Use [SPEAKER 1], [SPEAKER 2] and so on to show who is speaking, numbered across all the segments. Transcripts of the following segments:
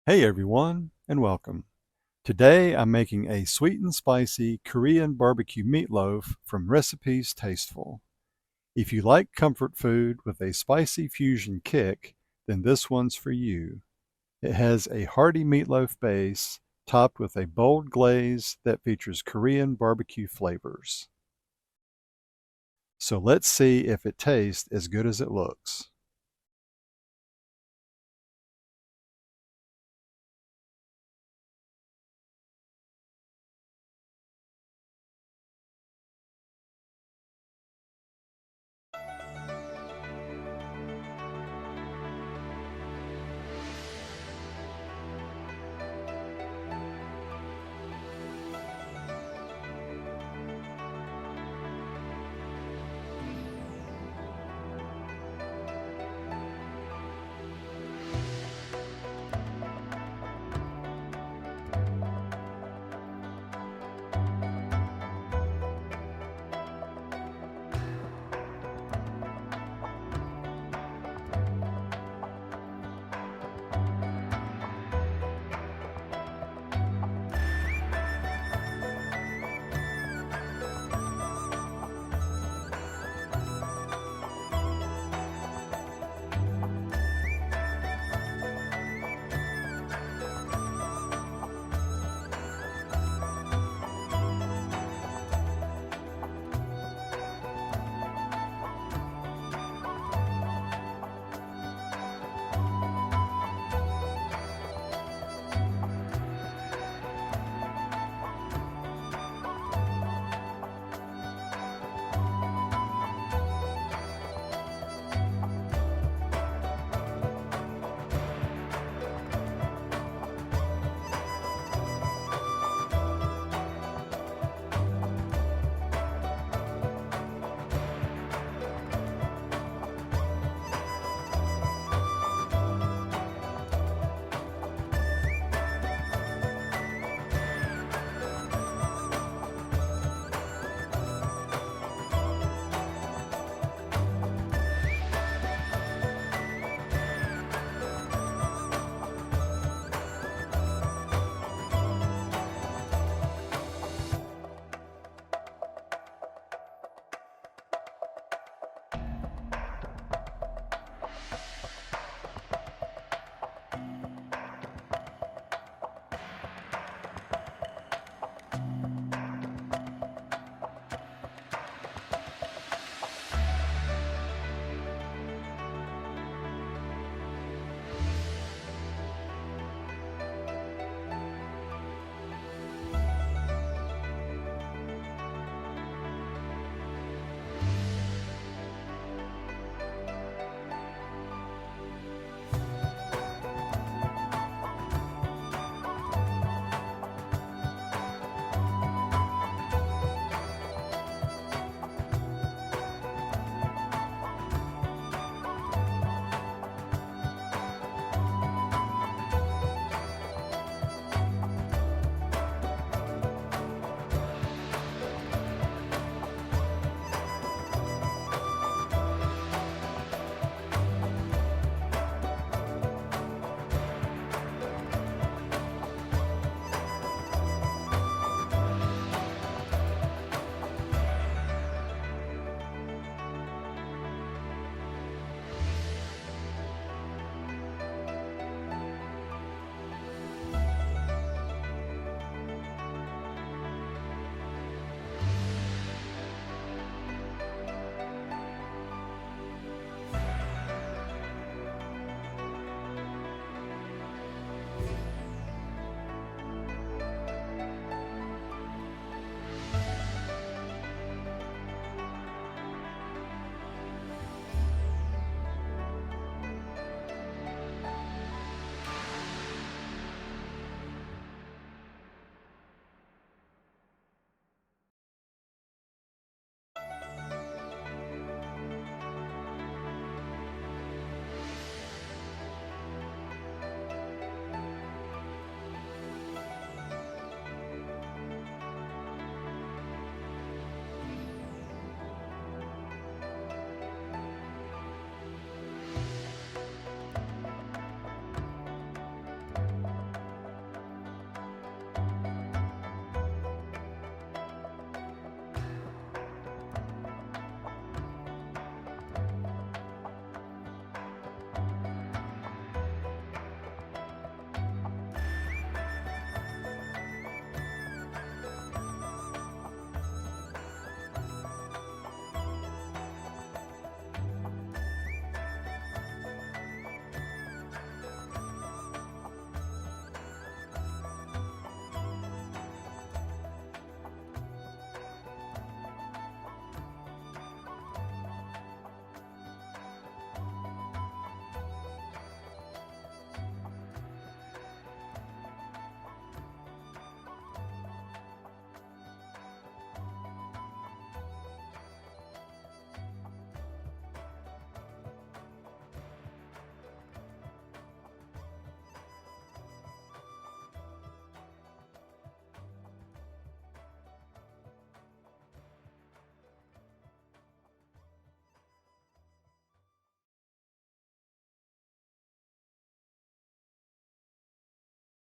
[SPEAKER 1] Hey everyone, and welcome. Today I'm making a sweet and spicy Korean barbecue meatloaf from Recipes Tasteful. If you like comfort food with a spicy fusion kick, then this one's for you. It has a hearty meatloaf base topped with a bold glaze that features Korean barbecue flavors. So let's see if it tastes as good as it looks.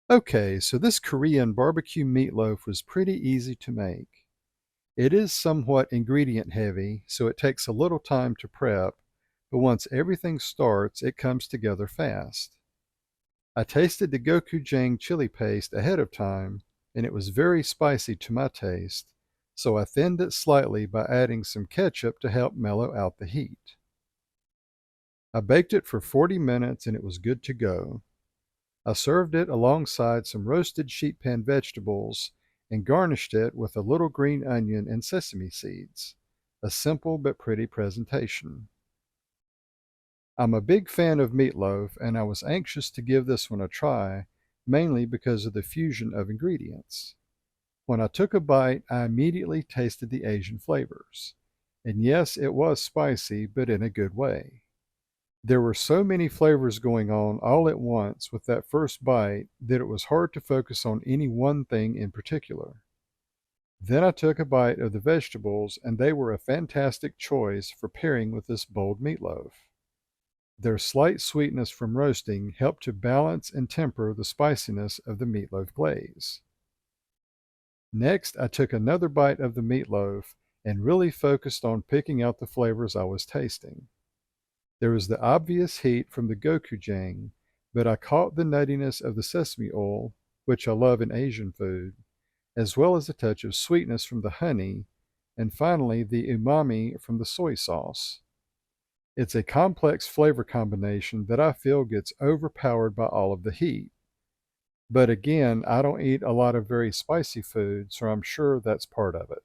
[SPEAKER 1] Okay, so this Korean barbecue meatloaf was pretty easy to make. It is somewhat ingredient heavy, so it takes a little time to prep, but once everything starts, it comes together fast. I tasted the gochujang chili paste ahead of time, and it was very spicy to my taste, so I thinned it slightly by adding some ketchup to help mellow out the heat. I baked it for 40 minutes and it was good to go. I served it alongside some roasted sheet pan vegetables and garnished it with a little green onion and sesame seeds. A simple but pretty presentation. I'm a big fan of meatloaf, and I was anxious to give this one a try, mainly because of the fusion of ingredients. When I took a bite, I immediately tasted the Asian flavors. And yes, it was spicy, but in a good way. There were so many flavors going on all at once with that first bite that it was hard to focus on any one thing in particular. Then I took a bite of the vegetables, and they were a fantastic choice for pairing with this bold meatloaf. Their slight sweetness from roasting helped to balance and temper the spiciness of the meatloaf glaze. Next, I took another bite of the meatloaf and really focused on picking out the flavors I was tasting. There was the obvious heat from the gochujang, but I caught the nuttiness of the sesame oil, which I love in Asian food, as well as a touch of sweetness from the honey, and finally the umami from the soy sauce. It's a complex flavor combination that I feel gets overpowered by all of the heat. But again, I don't eat a lot of very spicy food, so I'm sure that's part of it.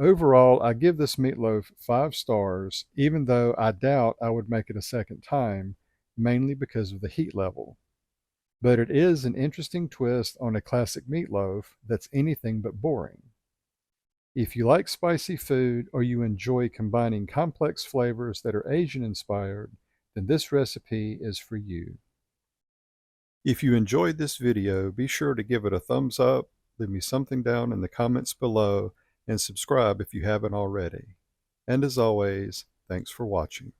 [SPEAKER 1] Overall, I give this meatloaf 5 stars, even though I doubt I would make it a second time, mainly because of the heat level. But it is an interesting twist on a classic meatloaf that's anything but boring. If you like spicy food or you enjoy combining complex flavors that are Asian inspired, then this recipe is for you. If you enjoyed this video, be sure to give it a thumbs up, leave me something down in the comments below, and subscribe if you haven't already. And as always, thanks for watching.